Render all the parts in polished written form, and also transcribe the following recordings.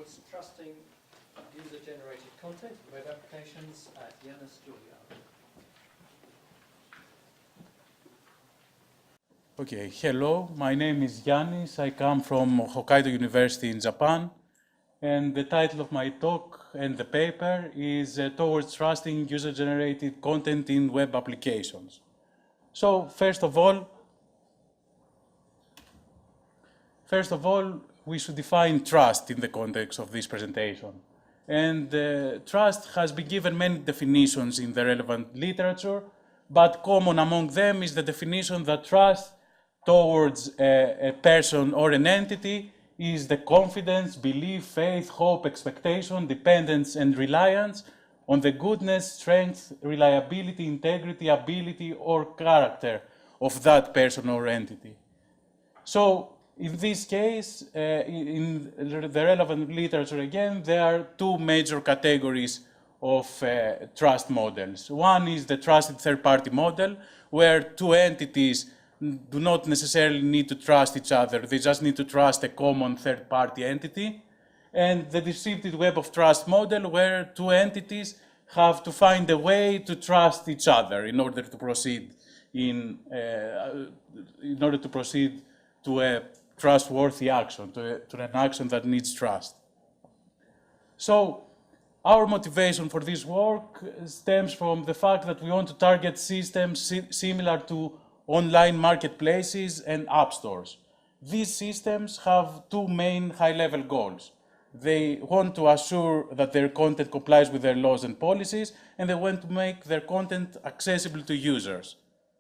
towards trusting user-generated content in web applications at Yanis Julia. Okay, hello, my name is Yanis. I come from Hokkaido University in Japan, and the title of my talk and the paper is Towards Trusting User-Generated Content in Web Applications. So, first of all, we should define trust in the context of this presentation. And trust has been given many definitions in the relevant literature, but common among them is the definition that trust towards a person or an entity is the confidence, belief, faith, hope, expectation, dependence, and reliance on the goodness, strength, reliability, integrity, ability, or character of that person or entity. So, in this case, in the relevant literature again, there are two major categories of trust models. One is the trusted third-party model, where two entities do not necessarily need to trust each other, they just need to trust a common third-party entity. And the distributed web of trust model, where two entities have to find a way to trust each other in order to proceed to a trustworthy action, to an action that needs trust. So, our motivation for this work stems from the fact that we want to target systems similar to online marketplaces and app stores. These systems have two main high-level goals. They want to assure that their content complies with their laws and policies, and they want to make their content accessible to users,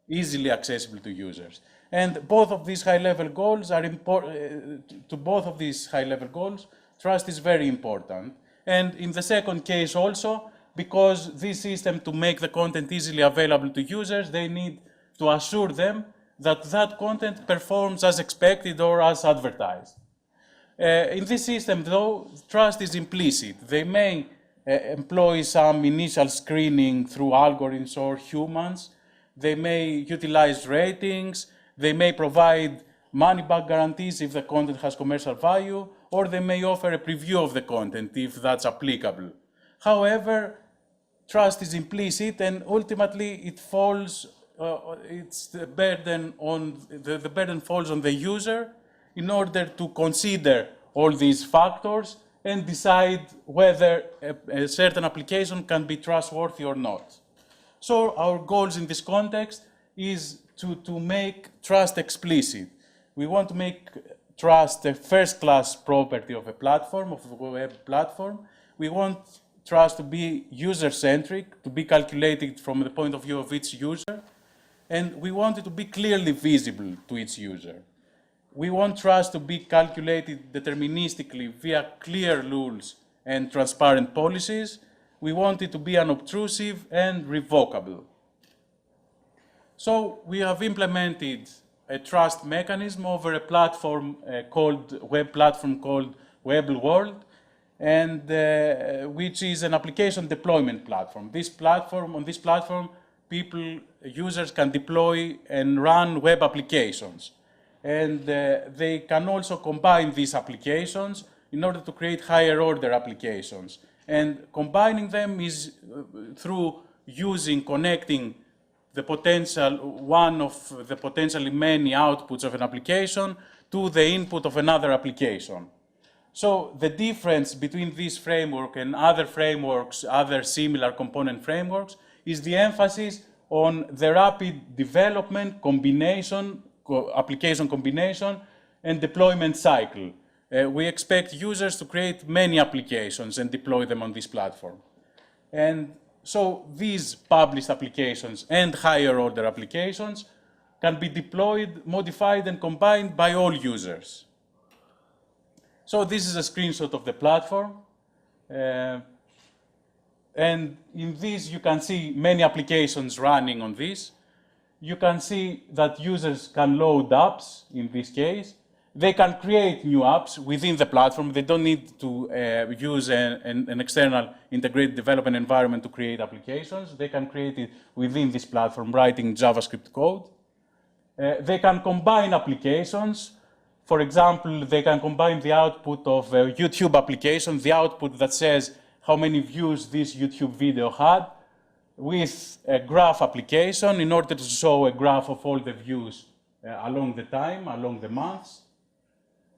easily accessible to users. And both of these high-level goals are important. To both of these high-level goals, trust is very important. And in the second case also, because this system, to make the content easily available to users, they need to assure them that that content performs as expected or as advertised. In this system, though, trust is implicit. They may employ some initial screening through algorithms or humans. They may utilize ratings. They may provide money-back guarantees if the content has commercial value, or they may offer a preview of the content if that's applicable. However, trust is implicit, and ultimately it falls. The burden falls on the user in order to consider all these factors and decide whether a certain application can be trustworthy or not. So our goals in this context is to make trust explicit. We want to make trust a first-class property of a platform, of a web platform. We want trust to be user-centric, to be calculated from the point of view of each user, and we want it to be clearly visible to each user. We want trust to be calculated deterministically via clear rules and transparent policies. We want it to be unobtrusive and revocable. So we have implemented a trust mechanism over a platform web platform called WebWorld, and which is an application deployment platform. On this platform, users can deploy and run web applications. And they can also combine these applications in order to create higher order applications. And combining them is through connecting one of the potentially many outputs of an application to the input of another application. So the difference between this framework and other frameworks, other similar component frameworks, is the emphasis on the rapid development, application combination, and deployment cycle. We expect users to create many applications and deploy them on this platform. And so these published applications and higher order applications can be deployed, modified, and combined by all users. So this is a screenshot of the platform. And in this, you can see many applications running on this. You can see that users can load apps, in this case. They can create new apps within the platform. They don't need to use an external integrated development environment to create applications. They can create it within this platform, writing JavaScript code. They can combine applications For example, they can combine the output of a YouTube application, the output that says how many views this YouTube video had, with a graph application in order to show a graph of all the views along the time, along the months.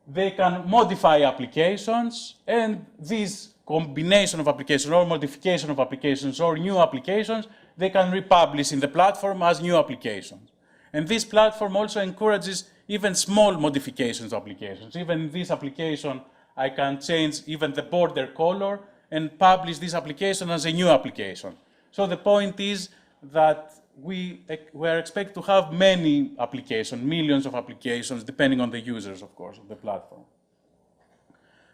They can modify applications, and this combination of applications or modification of applications or new applications, they can republish in the platform as new applications. And this platform also encourages even small modifications of applications. Even in this application, I can change even the border color and publish this application as a new application. So the point is that we are expected to have many applications, millions of applications, depending on the users, of course, of the platform.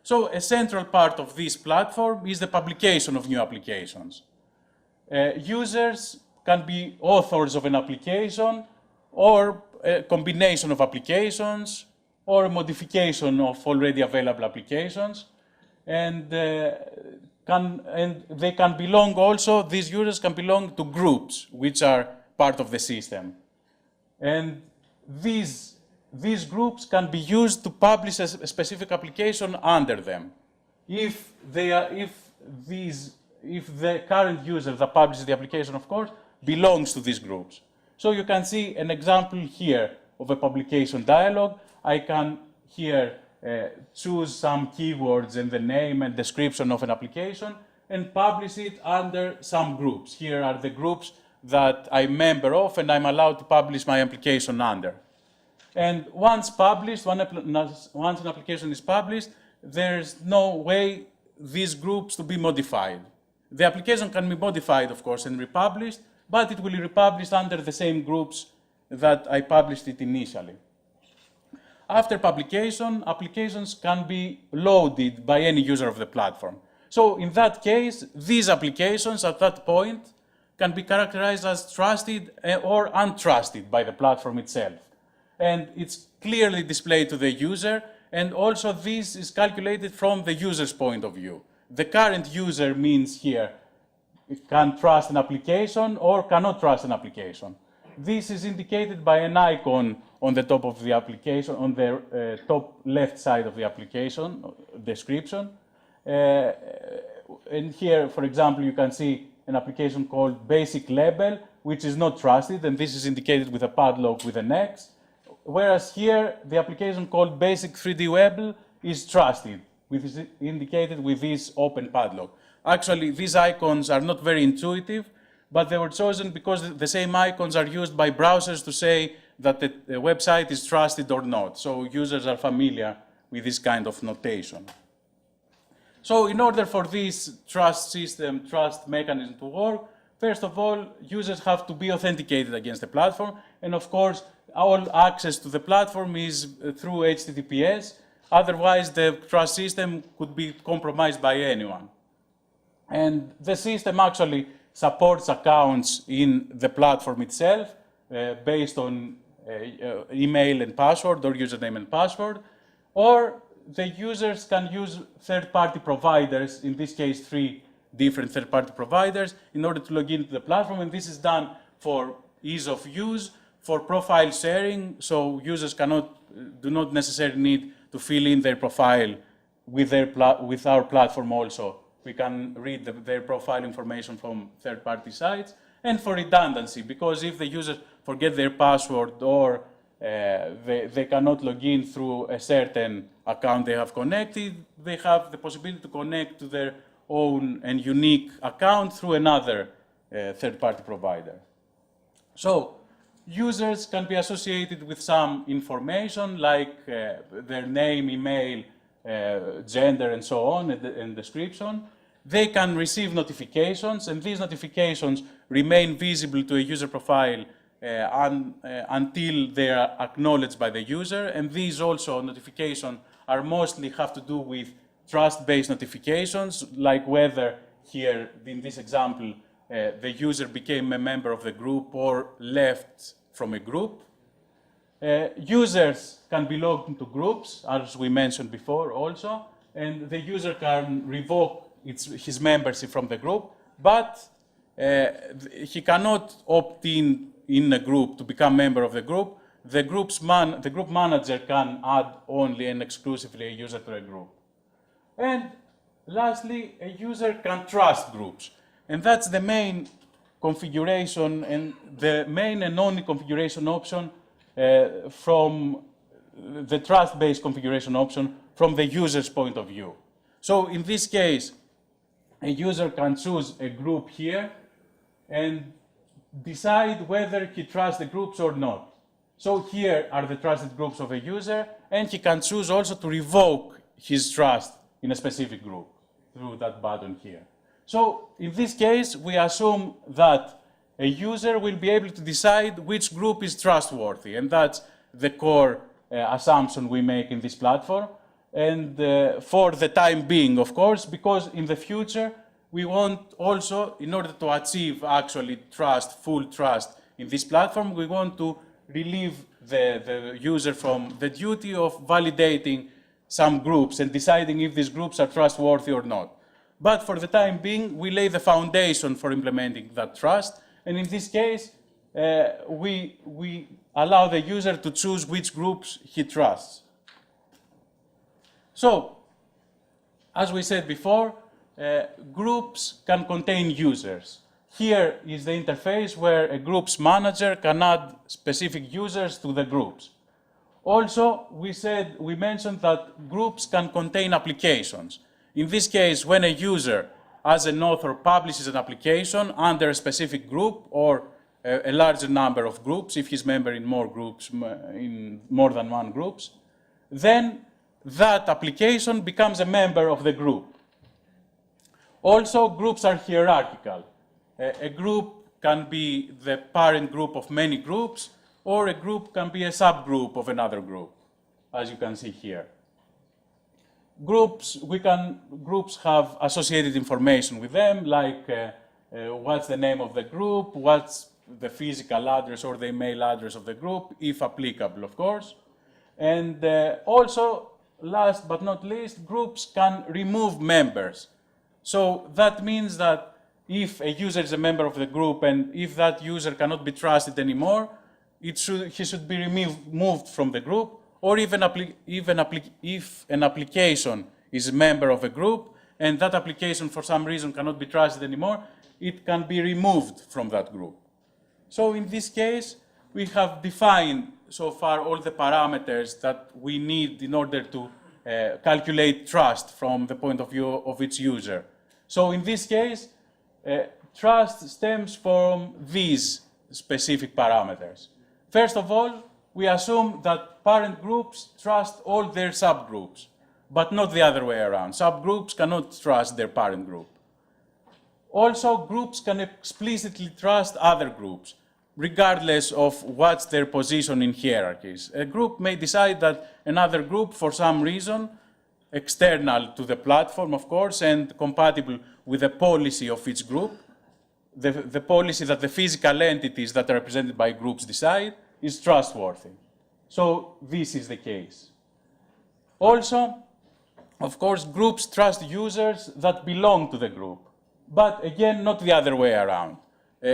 So a central part of this platform is the publication of new applications. Users can be authors of an application or a combination of applications or a modification of already available applications. And they can belong also, these users can belong to groups, which are part of the system. And these groups can be used to publish a specific application under them. If the current user that publishes the application, of course, belongs to these groups. So you can see an example here of a publication dialog. I can here choose some keywords and the name and description of an application and publish it under some groups. Here are the groups that I'm a member of and I'm allowed to publish my application under. And once published, once an application is published, there's no way these groups to be modified. The application can be modified, of course, and republished, but it will be republished under the same groups that I published it initially. After publication, applications can be loaded by any user of the platform. So in that case, these applications at that point can be characterized as trusted or untrusted by the platform itself. And it's clearly displayed to the user, and also this is calculated from the user's point of view. The current user means here it can trust an application or cannot trust an application. This is indicated by an icon on the top of the application, on the top left side of the application description. And here, for example, you can see an application called Basic Label, which is not trusted, and this is indicated with a padlock with an X. Whereas here, the application called Basic 3D Web is trusted, which is indicated with this open padlock. Actually, these icons are not very intuitive, but they were chosen because the same icons are used by browsers to say that the website is trusted or not. So users are familiar with this kind of notation. So in order for this trust system, trust mechanism to work, first of all, users have to be authenticated against the platform. And of course, all access to the platform is through HTTPS. Otherwise, the trust system could be compromised by anyone. And the system actually supports accounts in the platform itself based on email and password or username and password, or the users can use third-party providers, in this case 3 different third-party providers, in order to log into the platform, and this is done for ease of use, for profile sharing, so users do not necessarily need to fill in their profile with our platform also. We can read their profile information from third-party sites, and for redundancy, because if the users forget their password or they cannot log in through a certain account they have connected, they have the possibility to connect to their own and unique account through another third-party provider. So users can be associated with some information like their name, email, gender, and so on, and description. They can receive notifications, and these notifications remain visible to a user profile until they are acknowledged by the user. And these also notifications are mostly have to do with trust-based notifications, like whether here in this example the user became a member of the group or left from a group. Users can belong to groups, as we mentioned before also, and the user can revoke his membership from the group, but he cannot opt in a group to become member of the group. the group manager can add only and exclusively a user to a group. And lastly, a user can trust groups. And that's the main configuration and the main and only configuration option from the trust-based configuration option from the user's point of view. So in this case, a user can choose a group here and decide whether he trusts the groups or not. So here are the trusted groups of a user, and he can choose also to revoke his trust in a specific group through that button here. So in this case, we assume that a user will be able to decide which group is trustworthy, and that's the core assumption we make in this platform. And for the time being, of course, because in the future, we want also, in order to achieve actually trust, full trust in this platform, we want to relieve the user from the duty of validating some groups and deciding if these groups are trustworthy or not. But for the time being, we lay the foundation for implementing that trust. And in this case, we allow the user to choose which groups he trusts. So, as we said before, groups can contain users. Here is the interface where a group's manager can add specific users to the groups. Also, we mentioned that groups can contain applications. In this case, when a user, as an author, publishes an application under a specific group or a larger number of groups, if he's a member in more groups, in more than one groups, then that application becomes a member of the group. Also, groups are hierarchical. A group can be the parent group of many groups, or a group can be a subgroup of another group, as you can see here. Groups have associated information with them, like what's the name of the group, what's the physical address or the email address of the group, if applicable, of course. And also, last but not least, groups can remove members. So that means that if a user is a member of the group and if that user cannot be trusted anymore, he should be removed from the group, or if an application is a member of a group and that application for some reason cannot be trusted anymore, it can be removed from that group. So in this case, we have defined so far all the parameters that we need in order to calculate trust from the point of view of its user. So in this case, trust stems from these specific parameters. First of all, we assume that parent groups trust all their subgroups, but not the other way around. Subgroups cannot trust their parent group. Also, groups can explicitly trust other groups, regardless of what's their position in hierarchies. A group may decide that another group, for some reason, external to the platform, of course, and compatible with the policy of each group, the policy that the physical entities that are represented by groups decide, is trustworthy. So this is the case. Also, of course, groups trust users that belong to the group, but again, not the other way around.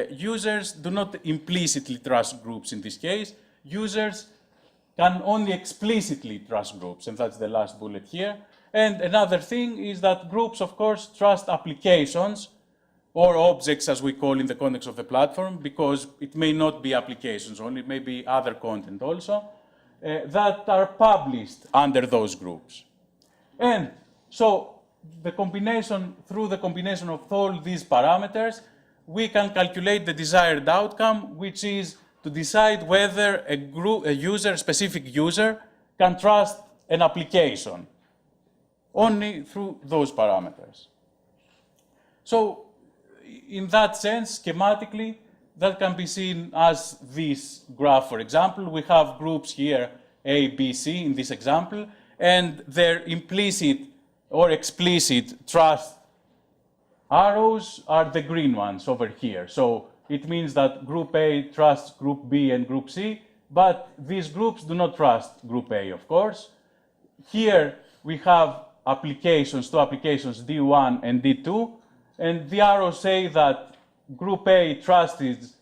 Users do not implicitly trust groups in this case. Users can only explicitly trust groups, and that's the last bullet here. And another thing is that groups, of course, trust applications or objects, as we call in the context of the platform, because it may not be applications only, it may be other content also, that are published under those groups. And so through the combination of all these parameters, we can calculate the desired outcome, which is to decide whether a specific user, can trust an application, only through those parameters. So, in that sense, schematically, that can be seen as this graph, for example. We have groups here, A, B, C, in this example, and their implicit or explicit trust arrows are the green ones over here. So it means that Group A trusts Group B and Group C, but these groups do not trust Group A, of course. Here we have applications, two applications, D1 and D2, and the arrows say that Group A trusts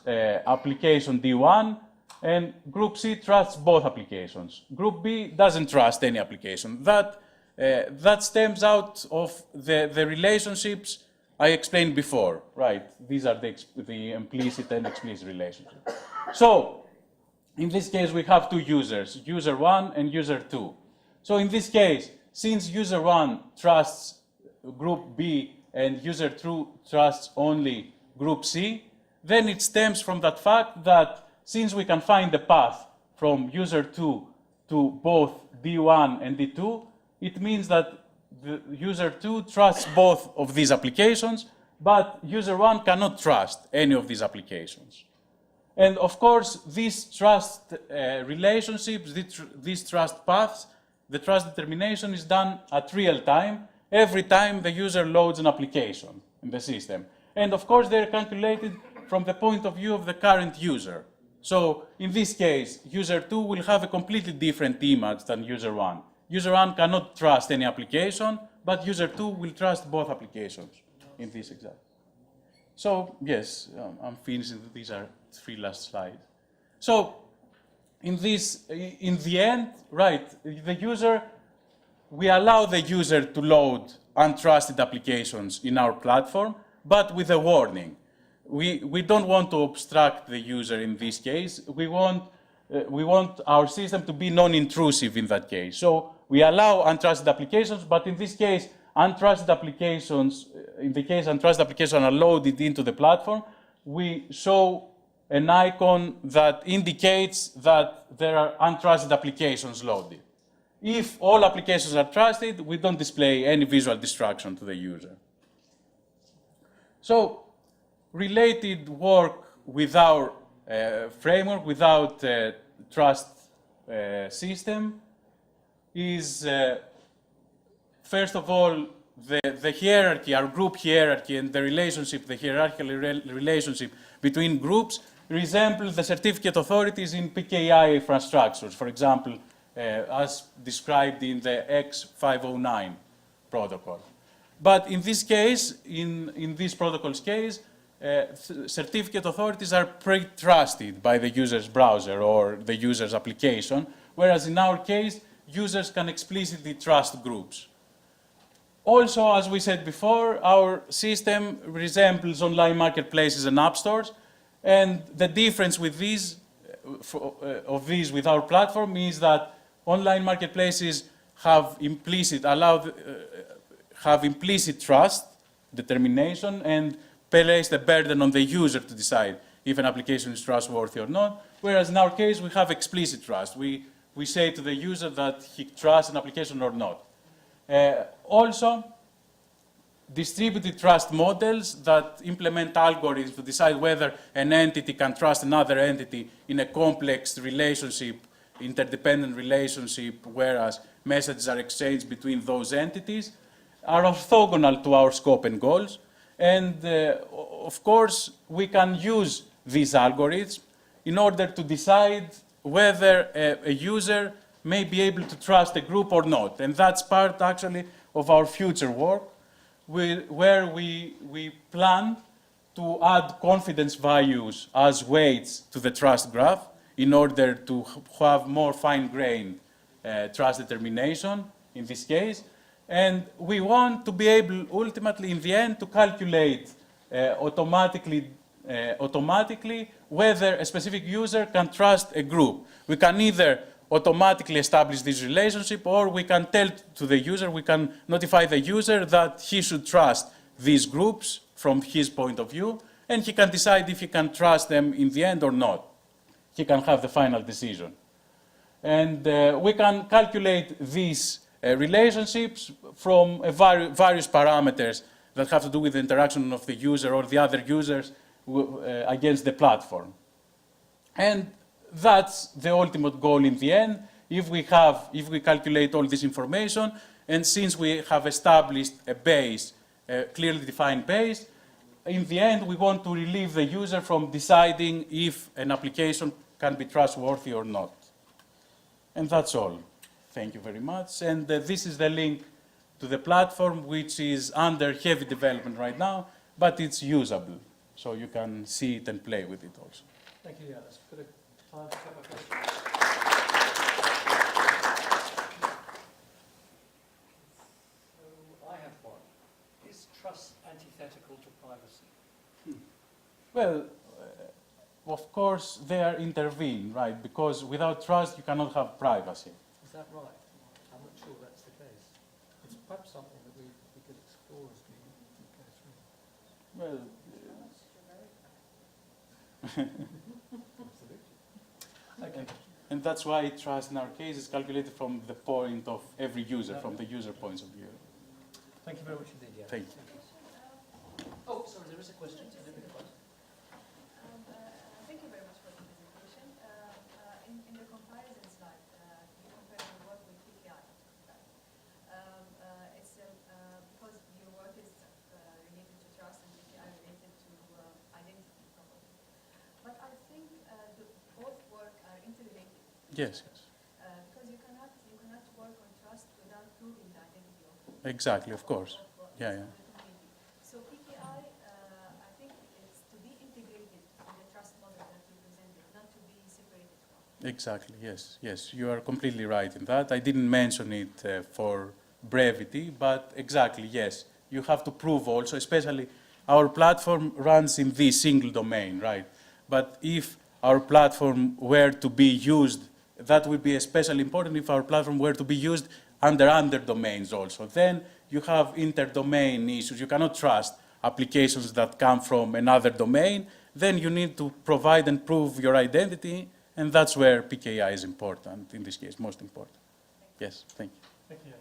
application D1, and Group C trusts both applications. Group B doesn't trust any application. That stems out of the relationships I explained before, right? These are the implicit and explicit relationships. So, in this case, we have two users, user 1 and user 2. So in this case, since user 1 trusts Group B and user 2 trusts only Group C, then it stems from that fact that since we can find the path from user 2 to both D1 and D2, it means that the user 2 trusts both of these applications, but user 1 cannot trust any of these applications. And of course, these trust relationships, these trust paths, the trust determination is done at real time, every time the user loads an application in the system. And of course, they're calculated from the point of view of the current user. So in this case, user 2 will have a completely different image than user 1. User 1 cannot trust any application, but user 2 will trust both applications in this example. So yes, I'm finishing. These are 3 last slides. So in the end, right, we allow the user to load untrusted applications in our platform, but with a warning. We don't want to obstruct the user in this case. We want our system to be non-intrusive in that case. So we allow untrusted applications, but in this case, untrusted applications are loaded into the platform, we show an icon that indicates that there are untrusted applications loaded. If all applications are trusted, we don't display any visual distraction to the user. So, related work with our framework, without trust system, is first of all, the hierarchy, our group hierarchy, and the relationship, the hierarchical relationship between groups resembles the certificate authorities in PKI infrastructures, for example, as described in the X509 protocol. But in this case, in this protocol's case, certificate authorities are pre-trusted by the user's browser or the user's application, whereas in our case, users can explicitly trust groups. Also, as we said before, our system resembles online marketplaces and app stores, and the difference with these with our platform is that online marketplaces have implicit trust determination and place the burden on the user to decide if an application is trustworthy or not, whereas in our case we have explicit trust. We say to the user that he trusts an application or not. Also, distributed trust models that implement algorithms to decide whether an entity can trust another entity in a complex relationship, interdependent relationship, whereas messages are exchanged between those entities, are orthogonal to our scope and goals. And of course, we can use these algorithms in order to decide whether a user may be able to trust a group or not. And that's part, actually, of our future work, where we plan to add confidence values as weights to the trust graph in order to have more fine-grained trust determination in this case. And we want to be able, ultimately, in the end, to calculate automatically whether a specific user can trust a group. We can either automatically establish this relationship, or we can tell to the user, we can notify the user that he should trust these groups from his point of view, and he can decide if he can trust them in the end or not. He can have the final decision. And we can calculate these relationships from various parameters that have to do with the interaction of the user or the other users against the platform. And that's the ultimate goal in the end. If we calculate all this information, and since we have established a base, a clearly defined base, in the end we want to relieve the user from deciding if an application can be trustworthy or not. And that's all. Thank you very much. And this is the link to the platform, which is under heavy development right now, but it's usable. So you can see it and play with it also. Thank you, Yanis. time for a couple of questions. So I have one. Is trust antithetical to privacy? Well, of course, they are intervened, right? Because without trust, you cannot have privacy. Is that right? I'm not sure that's the case. It's perhaps something that we could explore as we go through. Well, Absolutely. Okay. and that's why trust in our case is calculated from the point of every user, from the user points of view. Thank you very much indeed, yeah. Thank you. Oh, sorry, there is a question. I didn't realize. Thank you very much for the presentation. In the comparison slide, you compare your work with PKI. It's because your work is related to trust and PKI related to identity, probably. But I think both work are interrelated. Yes, yes. Because you cannot work on trust without proving the identity of Exactly, of course. of Yeah, yeah. the community. So PKI, I think it's to be integrated in the trust model that you presented, not to be separated from. Exactly, yes, yes. You are completely right in that. I didn't mention it for brevity, but exactly, yes. You have to prove also, especially our platform runs in this single domain, right? But if our platform were to be used, that would be especially important if our platform were to be used under domains also. Then you have inter-domain issues. You cannot trust applications that come from another domain. Then you need to provide and prove your identity, and that's where PKI is important, in this case, most important. Yes, thank you. Thank you.